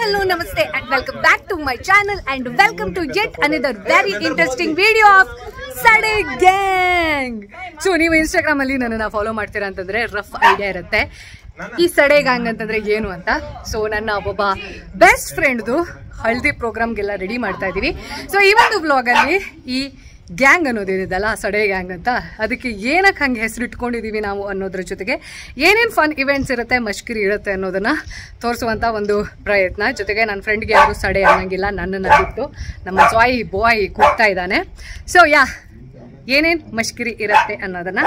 hello, namaste and welcome back to my channel and welcome to yet another very interesting video of Sade Gang. So ನೀವು Instagram ಅಲ್ಲಿ ನನ್ನನ್ನು follow ಮಾಡ್ತೀರಾ ಅಂತಂದ್ರೆ rough idea ಇರುತ್ತೆ ಈ ಸಡೆ gang ಅಂತಂದ್ರೆ ಏನು ಅಂತ. ಸೊ ನನ್ನ ಒಬ್ಬ ಬೆಸ್ಟ್ ಫ್ರೆಂಡ್ದು ಹಲ್ದಿ ಪ್ರೋಗ್ರಾಮ್ಗೆಲ್ಲ ರೆಡಿ ಮಾಡ್ತಾ ಇದ್ದೀವಿ. ಸೊ ಈ ಒಂದು ವ್ಲಾಗಲ್ಲಿ ಈ ಗ್ಯಾಂಗ್ ಅನ್ನೋದೇನಿದೆಲ್ಲ ಸಡೆ ಗ್ಯಾಂಗ್ ಅಂತ, ಅದಕ್ಕೆ ಏನಕ್ಕೆ ಹಂಗೆ ಹೆಸರು ಇಟ್ಕೊಂಡಿದ್ದೀವಿ ನಾವು ಅನ್ನೋದ್ರ ಜೊತೆಗೆ ಏನೇನು ಫನ್ ಇವೆಂಟ್ಸ್ ಇರುತ್ತೆ, ಮಷ್ಕಿರಿ ಇರುತ್ತೆ ಅನ್ನೋದನ್ನು ತೋರಿಸುವಂಥ ಒಂದು ಪ್ರಯತ್ನ. ಜೊತೆಗೆ ನನ್ನ ಫ್ರೆಂಡ್ಗೆ ಯಾರು ಸಡೆ ಅನ್ನಂಗಿಲ್ಲ, ನನ್ನನ್ನು ಬಿಟ್ಟು ನಮ್ಮ ಬಾಯ್ ಕೂಗ್ತಾ ಇದ್ದಾನೆ. ಸೊ ಏನೇನು ಮಷ್ಕಿರಿ ಇರುತ್ತೆ ಅನ್ನೋದನ್ನು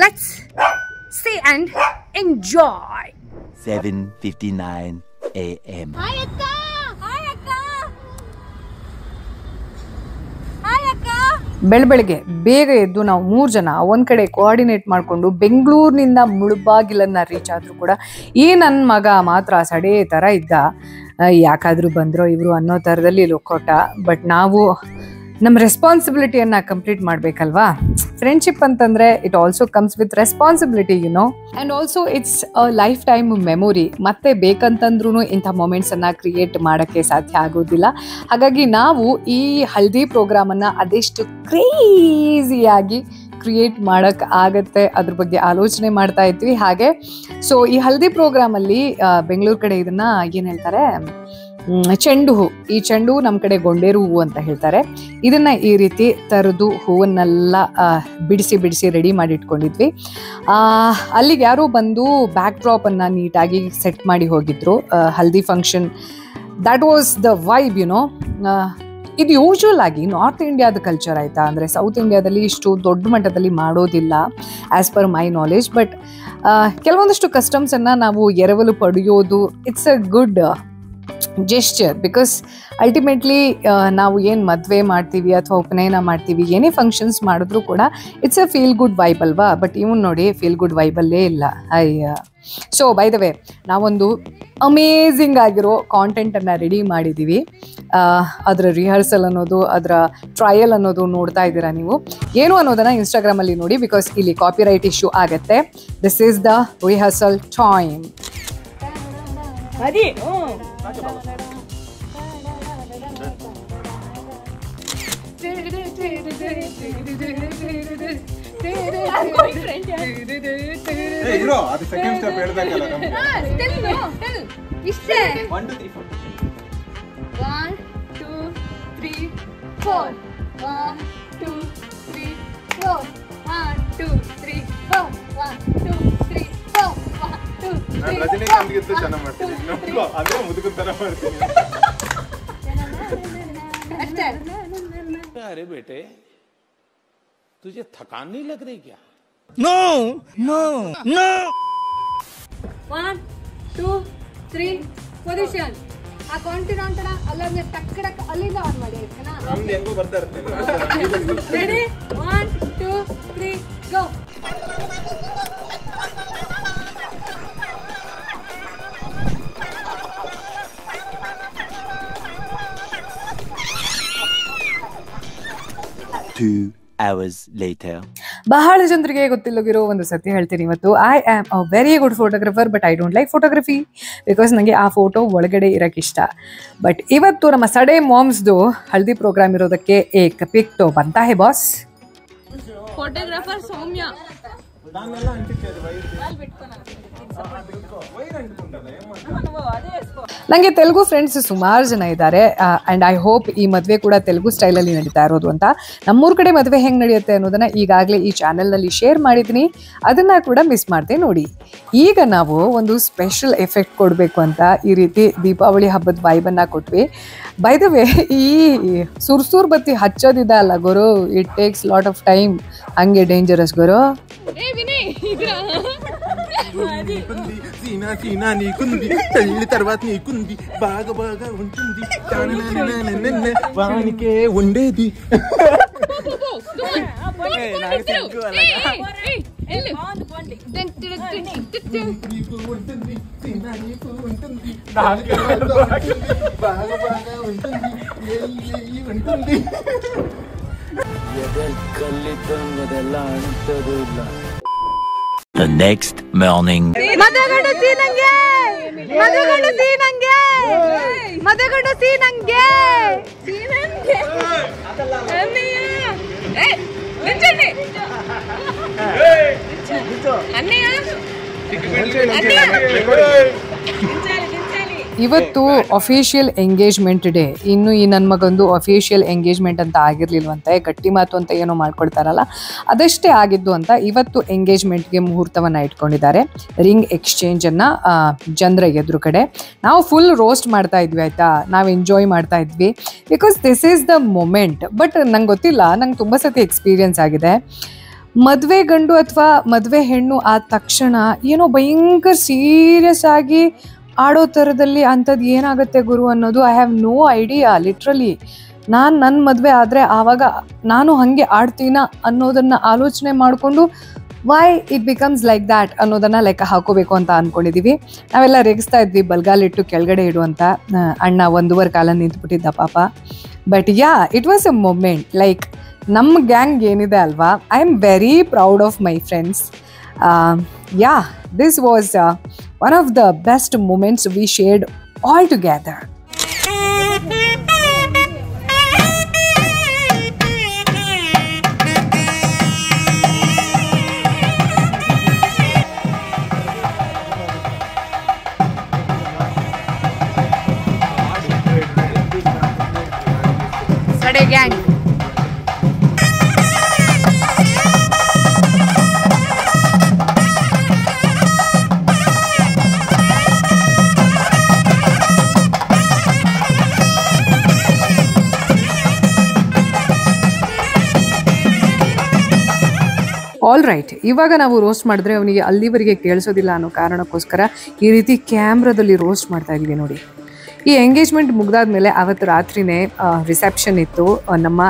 let's see and enjoy. 7:59 a.m. Hi akka. Hi akka. Hi akka. ಬೆಳಬೆಳಗ್ಗೆ ಬೇಗ ಎದ್ದು ನಾವು 3 ಜನ ಒಂದು ಕಡೆ ಕೋಆರ್ಡಿನೇಟ್ ಮಾಡಿಕೊಂಡು ಬೆಂಗಳೂರಿನಿಂದ ಮುಳುಬಾಗಿಲನ್ನು ರೀಚ್ ಆದರೂ ಕೂಡ ಈ ನನ್ನ ಮಗ ಮಾತ್ರ ಸಡೆ ಥರ ಇದ್ದ. ಯಾಕಾದರೂ ಬಂದರೋ ಇವರು ಅನ್ನೋ ಥರದಲ್ಲಿ ಲೊಕ್ಕೋಟ. ಬಟ್ ನಾವು ನಮ್ಮ ರೆಸ್ಪಾನ್ಸಿಬಿಲಿಟಿಯನ್ನು ಕಂಪ್ಲೀಟ್ ಮಾಡಬೇಕಲ್ವಾ. ಫ್ರೆಂಡ್ಶಿಪ್ ಅಂತಂದರೆ it also comes with responsibility and also it's a life time memory. ಮತ್ತೆ ಬೇಕಂತಂದ್ರೂ ಇಂಥ ಮೊಮೆಂಟ್ಸನ್ನು ಕ್ರಿಯೇಟ್ ಮಾಡೋಕ್ಕೆ ಸಾಧ್ಯ ಆಗೋದಿಲ್ಲ. ಹಾಗಾಗಿ ನಾವು ಈ ಹಲ್ದಿ ಪ್ರೋಗ್ರಾಮನ್ನು ಅದೆಷ್ಟು ಕ್ರೇಜಿಯಾಗಿ ಕ್ರಿಯೇಟ್ ಮಾಡೋಕ್ಕೆ ಆಗುತ್ತೆ ಅದ್ರ ಬಗ್ಗೆ ಆಲೋಚನೆ ಮಾಡ್ತಾ ಇದ್ವಿ. ಹಾಗೆ ಸೊ ಈ ಹಲ್ದಿ ಪ್ರೋಗ್ರಾಮಲ್ಲಿ ಬೆಂಗಳೂರು ಕಡೆ ಇದನ್ನು ಏನು ಹೇಳ್ತಾರೆ, ಚೆಂಡು ಹೂ. ಈ ಚೆಂಡು ಹೂ ನಮ್ಮ ಕಡೆ ಗೊಂಡೇರು ಹೂವು ಅಂತ ಹೇಳ್ತಾರೆ. ಇದನ್ನು ಈ ರೀತಿ ತರದು ಹೂವನ್ನೆಲ್ಲ ಬಿಡಿಸಿ ರೆಡಿ ಮಾಡಿ ಇಟ್ಕೊಂಡಿದ್ವಿ. ಅಲ್ಲಿಗೆ ಯಾರೋ ಬಂದು ಬ್ಯಾಕ್ ಡ್ರಾಪನ್ನು ನೀಟಾಗಿ ಸೆಟ್ ಮಾಡಿ ಹೋಗಿದ್ರು. Haldi function that was the vibe. ಇದು ಯೂಶ್ವಲ್ ಆಗಿ ನಾರ್ತ್ ಇಂಡಿಯಾದ ಕಲ್ಚರ್ ಆಯಿತಾ, ಅಂದರೆ ಸೌತ್ ಇಂಡಿಯಾದಲ್ಲಿ ಇಷ್ಟು ದೊಡ್ಡ ಮಟ್ಟದಲ್ಲಿ ಮಾಡೋದಿಲ್ಲ as per my knowledge. But ಕೆಲವೊಂದಷ್ಟು ಕಸ್ಟಮ್ಸನ್ನು ನಾವು ಎರವಲು ಪಡೆಯೋದು it's a good gesture. Because ultimately ನಾವು ಏನು ಮದುವೆ ಮಾಡ್ತೀವಿ ಅಥವಾ ಉಪನಯನ ಮಾಡ್ತೀವಿ, ಏನೇ ಫಂಕ್ಷನ್ಸ್ ಮಾಡಿದ್ರೂ ಕೂಡ it's a feel good vibe ಅಲ್ವಾ. ಬಟ್ ಇವನು ನೋಡಿ ಫೀಲ್ ಗುಡ್ ವೈಬಲ್ಲೇ ಇಲ್ಲ. ಸೊ ಬೈ ದ ವೇ ನಾವೊಂದು ಅಮೇಝಿಂಗ್ ಆಗಿರೋ ಕಾಂಟೆಂಟನ್ನು ರೆಡಿ ಮಾಡಿದ್ದೀವಿ. ಅದರ ರಿಹರ್ಸಲ್ ಅನ್ನೋದು, ಅದರ ಟ್ರಯಲ್ ಅನ್ನೋದು ನೋಡ್ತಾ ಇದ್ದೀರಾ ನೀವು. ಏನು ಅನ್ನೋದನ್ನು ಇನ್ಸ್ಟಾಗ್ರಾಮಲ್ಲಿ ನೋಡಿ, ಬಿಕಾಸ್ ಇಲ್ಲಿ ಕಾಪಿರೈಟ್ ಇಶ್ಯೂ ಆಗುತ್ತೆ. This is the rehearsal time. ರಜನಿಕಾಂತ್ಗಿಂತ ಚೆನ್ನಾಗಿ ಮಾಡ್ತೀನಿ, ಅಂದ್ರೆ ಮುದುಕುತ್ತರ ಮಾಡ್ತೀನಿ. अरे बेटे तुझे थकान नहीं लग रही क्या? No, no, no. 1 2 3 ಪೊಸಿಷನ್. ಆ ಕಾಂಟಿನೆಂಟ್ ಅಲ್ಲೇ ಟಕ್ಕಡಕ್ಕೆ ಅಲ್ಲಿಂದ ಆನ್ ಮಾಡಿ ಆಯ್ತಾ? ನಮ್ದು ಹೆಂಗೋ ಬರ್ತಾ ಇರ್ತೇನೆ. ರೆಡಿ 1 2 3 ಗೋ. Two hours later. ಬಹಳ ಜನರಿಗೆ ಗೊತ್ತಿಲ್ಲಗಿರೋ ಒಂದು ಸತ್ಯ ಹೇಳ್ತೀನಿ ಇವತ್ತು. I am a very good photographer, but I don't like photography because ನನಗೆ ಆ ಫೋಟೋ ಒಳಗಡೆ ಇರೋಕ್ಕೆ ಇಷ್ಟ. ಬಟ್ ಇವತ್ತು ನಮ್ಮ ಸಡೆ ಮಾಮ್ಸ್ದು ಹಲ್ದಿ ಪ್ರೋಗ್ರಾಮ್ ಇರೋದಕ್ಕೆ ಏಕ್ ಪಿಕ್ ಟೋ ಬಂತಾ ಹೇ ಬಾಸ್. ಫೋಟೋಗ್ರಾಫರ್ ಸೌಮ್ಯ. ನನಗೆ ತೆಲುಗು ಫ್ರೆಂಡ್ಸ್ ಸುಮಾರು ಜನ ಇದ್ದಾರೆ ಆ್ಯಂಡ್ ಐ ಹೋಪ್ ಈ ಮದುವೆ ಕೂಡ ತೆಲುಗು ಸ್ಟೈಲಲ್ಲಿ ನಡೀತಾ ಇರೋದು ಅಂತ. ನಮ್ಮೂರ ಕಡೆ ಮದುವೆ ಹೆಂಗೆ ನಡೆಯುತ್ತೆ ಅನ್ನೋದನ್ನು ಈಗಾಗಲೇ ಈ ಚಾನೆಲ್ನಲ್ಲಿ ಶೇರ್ ಮಾಡಿದ್ದೀನಿ, ಅದನ್ನು ಕೂಡ ಮಿಸ್ ಮಾಡದೆ ನೋಡಿ. ಈಗ ನಾವು ಒಂದು ಸ್ಪೆಷಲ್ ಎಫೆಕ್ಟ್ ಕೊಡಬೇಕು ಅಂತ ಈ ರೀತಿ ದೀಪಾವಳಿ ಹಬ್ಬದ ವೈಬನ್ನು ಕೊಟ್ವಿ. ಬೈ ದ ವೇ ಈ ಸುರ್ಸೂರ್ ಬತ್ತಿ ಹಚ್ಚೋದಿದೆ ಅಲ್ಲ ಗುರು, it takes lot of time. ಹಂಗೆ ಡೇಂಜರಸ್ ಗುರು. చీనా నీకుంది, పెళ్లి తర్వాత నీకుంది, బాగా ఉంటుంది, వానికే ఉండేది. The next morning. ಮದುವೆಗಂಡು ಸೀನಂಗೆ ಇವತ್ತು ಅಫಿಷಿಯಲ್ ಎಂಗೇಜ್ಮೆಂಟ್ ಡೇ. ಇನ್ನು ಈ ನನ್ನ ಮಗಂದು ಅಫಿಷಿಯಲ್ ಎಂಗೇಜ್ಮೆಂಟ್ ಅಂತ ಆಗಿರ್ಲಿಲ್ವಂತೆ, ಗಟ್ಟಿ ಮಾತು ಅಂತ ಏನೋ ಮಾಡ್ಕೊಳ್ತಾರಲ್ಲ ಅದಷ್ಟೇ ಆಗಿದ್ದು ಅಂತ ಇವತ್ತು ಎಂಗೇಜ್ಮೆಂಟ್ಗೆ ಮುಹೂರ್ತವನ್ನು ಇಟ್ಕೊಂಡಿದ್ದಾರೆ. ರಿಂಗ್ ಎಕ್ಸ್ಚೇಂಜನ್ನು ಜನರ ಎದುರು ಕಡೆ ನಾವು ಫುಲ್ ರೋಸ್ಟ್ ಮಾಡ್ತಾ ಇದ್ವಿ ಆಯಿತಾ, ನಾವು ಎಂಜಾಯ್ ಮಾಡ್ತಾ ಇದ್ವಿ because this is the moment. But ನಂಗೆ ಗೊತ್ತಿಲ್ಲ, ನಂಗೆ ತುಂಬ ಸತಿ ಎಕ್ಸ್ಪೀರಿಯನ್ಸ್ ಆಗಿದೆ. ಮದುವೆ ಗಂಡು ಅಥವಾ ಮದುವೆ ಹೆಣ್ಣು ಆದ ತಕ್ಷಣ ಏನೋ ಭಯಂಕರ ಸೀರಿಯಸ್ ಆಗಿ ಆಡೋ ಥರದಲ್ಲಿ ಅಂಥದ್ದು ಏನಾಗುತ್ತೆ ಗುರು ಅನ್ನೋದು I have no idea. Literally ನನ್ನ ಮದುವೆ ಆದರೆ ಆವಾಗ ನಾನು ಹಾಗೆ ಆಡ್ತೀನ ಅನ್ನೋದನ್ನು ಆಲೋಚನೆ ಮಾಡಿಕೊಂಡು why it becomes like that ಅನ್ನೋದನ್ನು ಲೆಕ್ಕ ಹಾಕೋಬೇಕು ಅಂತ ಅಂದ್ಕೊಂಡಿದ್ದೀವಿ. ನಾವೆಲ್ಲ ರೇಗಿಸ್ತಾ ಇದ್ವಿ ಬಲ್ಗಾಲಿಟ್ಟು ಕೆಳಗಡೆ ಇಡು ಅಂತ. ಅಣ್ಣ 1.5 ಕಾಲ ನಿಂತ್ಬಿಟ್ಟಿದ್ದ ಪಾಪ. But yeah, it was A moment. Like ನಮ್ಮ ಗ್ಯಾಂಗ್ ಏನಿದೆ ಅಲ್ವಾ, I am very proud of my friends. Yeah, this was one of the best moments we shared all together. Sade gang. All right, ಇವಾಗ ನಾವು roast ಮಾಡಿದ್ರೆ ಅವನಿಗೆ ಅಲ್ಲಿವರೆಗೆ ಕೇಳಿಸೋದಿಲ್ಲ ಅನ್ನೋ ಕಾರಣಕ್ಕೋಸ್ಕರ ಈ ರೀತಿ ಕ್ಯಾಮ್ರಾದಲ್ಲಿ ರೋಸ್ಟ್ ಮಾಡ್ತಾ ಇದ್ದೀವಿ ನೋಡಿ. ಈ ಎಂಗೇಜ್ಮೆಂಟ್ ಮುಗ್ದಾದ್ಮೇಲೆ ಅವತ್ತು ರಾತ್ರಿನೇ ರಿಸೆಪ್ಷನ್ ಇತ್ತು. ನಮ್ಮ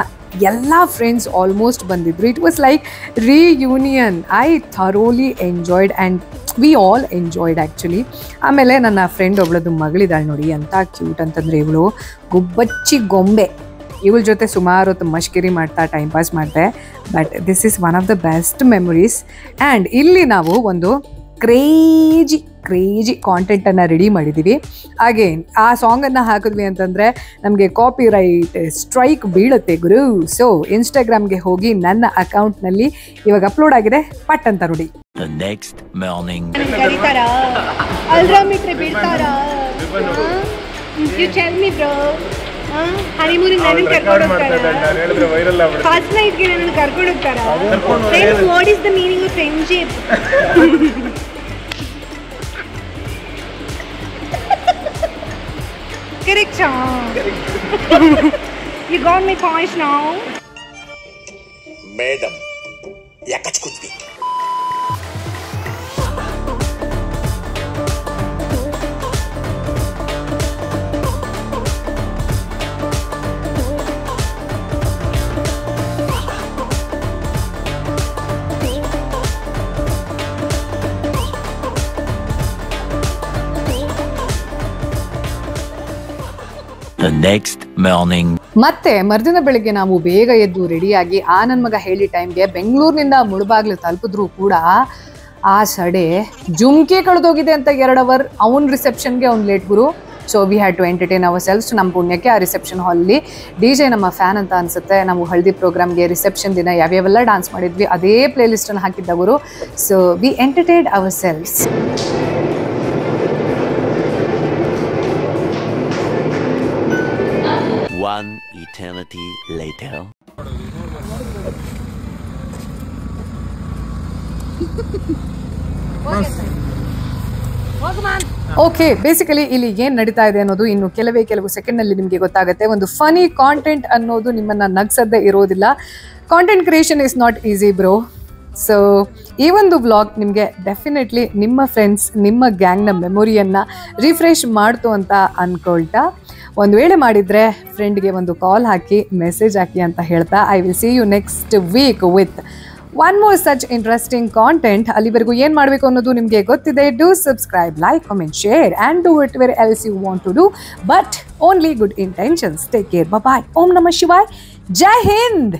ಎಲ್ಲ ಫ್ರೆಂಡ್ಸ್ ಆಲ್ಮೋಸ್ಟ್ ಬಂದಿದ್ರು. It was like reunion. I thoroughly enjoyed and we all enjoyed actually. ಆಮೇಲೆ ನನ್ನ ಫ್ರೆಂಡ್ ಒಬ್ಳದ್ದು ಮಗಳಿದ್ದಾಳೆ ನೋಡಿ, ಅಂತ ಕ್ಯೂಟ್ ಅಂತಂದರೆ ಇವಳು ಗುಬ್ಬಚ್ಚಿ ಗೊಂಬೆ. ಇವಳ ಜೊತೆ ಸುಮಾರು ಹೊತ್ತು ಮಷ್ಕಿರಿ ಮಾಡ್ತಾ ಟೈಮ್ ಪಾಸ್ ಮಾಡಿದೆ. But this is one of the best memories. And ಇಲ್ಲಿ ನಾವು ಒಂದು ಕ್ರೇಜಿ ಕಾಂಟೆಂಟನ್ನು ರೆಡಿ ಮಾಡಿದ್ದೀವಿ. ಅಗೇನ್ ಆ ಸಾಂಗನ್ನು ಹಾಕಿದ್ವಿ ಅಂತಂದರೆ ನಮಗೆ ಕಾಪಿ ರೈಟ್ ಸ್ಟ್ರೈಕ್ ಬೀಳುತ್ತೆ ಗುರು. ಸೊ ಇನ್ಸ್ಟಾಗ್ರಾಮ್ಗೆ ಹೋಗಿ ನನ್ನ ಅಕೌಂಟ್ನಲ್ಲಿ ಇವಾಗ ಅಪ್ಲೋಡ್ ಆಗಿದೆ, ಪಟ್ ಅಂತ ನೋಡಿ. The next morning. ಹನಿಮೂನಿಗೆ ನನ್ನ ಕರ್ಕೊಂಡು ಹೋಗ್ತಾರಾ? ಫಸ್ಟ್ ನೈಟ್ಗೆ ನನ್ನ ಕರ್ಕೊಂಡು ಹೋಗ್ತಾರಾ? Friends, what is the meaning of friendship? Correct. You got my points now. Madam, yakach kuch bhi. The next morning. ಮತ್ತೆ ಮರುದಿನ ಬೆಳಿಗ್ಗೆ ನಾವು ಬೇಗ ಎದ್ದು ರೆಡಿಯಾಗಿ ಆ ನನ್ನ ಮಗ ಹೇಳಿ ಟೈಮ್ಗೆ ಬೆಂಗಳೂರಿನಿಂದ ಮುಳುಬಾಗ್ಲು ತಲುಪಿದ್ರು ಕೂಡ ಆ ಸಡೆ ಜುಮ್ಕಿ ಕಳೆದೋಗಿದೆ ಅಂತ 2 ಅವರ್. ಅವನ ರಿಸೆಪ್ಷನ್ಗೆ ಅವ್ನು ಲೇಟ್ ಗುರು. So we had to entertain ourselves. ನಮ್ಮ ಪುಣ್ಯಕ್ಕೆ ಆ ರಿಸೆಪ್ಷನ್ ಹಾಲಲ್ಲಿ DJ ನಮ್ಮ ಫ್ಯಾನ್ ಅಂತ ಅನಿಸುತ್ತೆ. ನಾವು ಹಳದಿ ಪ್ರೋಗ್ರಾಮ್ಗೆ ರಿಸೆಪ್ಷನ್ ದಿನ ಯಾವ್ಯಾವೆಲ್ಲ ಡ್ಯಾನ್ಸ್ ಮಾಡಿದ್ವಿ ಅದೇ ಪ್ಲೇ ಲಿಸ್ಟನ್ನು ಹಾಕಿದ್ದ ಗುರು. So we entertained ourselves. One eternity later. Okay, basically ಇಲ್ಲಿ ಏನು ನಡೀತಾ ಇದೆ ಅನ್ನೋದು ಇನ್ನು ಕೆಲವು ಸೆಕೆಂಡ್ನಲ್ಲಿ ನಿಮಗೆ ಗೊತ್ತಾಗುತ್ತೆ. ಒಂದು ಫನಿ ಕಾಂಟೆಂಟ್ ಅನ್ನೋದು ನಿಮ್ಮನ್ನು ನಗ್ಸದ್ದೇ ಇರೋದಿಲ್ಲ. Content creation is not easy bro. So ಈ ಒಂದು ವ್ಲಾಗ್ ನಿಮಗೆ ಡೆಫಿನೆಟ್ಲಿ ನಿಮ್ಮ ಫ್ರೆಂಡ್ಸ್, ನಿಮ್ಮ ಗ್ಯಾಂಗ್ನ ಮೆಮೊರಿಯನ್ನು ರಿಫ್ರೆಶ್ ಮಾಡ್ತು ಅಂತ ಅಂದ್ಕೊಳ್ತಾ, ಒಂದು ವೇಳೆ ಮಾಡಿದರೆ ಫ್ರೆಂಡ್ಗೆ ಒಂದು ಕಾಲ್ ಹಾಕಿ ಮೆಸೇಜ್ ಹಾಕಿ ಅಂತ ಹೇಳ್ತಾ, I will see you next week with one more such interesting content. ಅಲ್ಲಿವರೆಗೂ ಏನು ಮಾಡಬೇಕು ಅನ್ನೋದು ನಿಮಗೆ ಗೊತ್ತಿದೆ. Do subscribe, like, comment, share and do it where else you want to do, but only good intentions. Take care, bye. ಓಂ ನಮಃ ಶಿವಾಯ್. ಜೈ ಹಿಂದ್.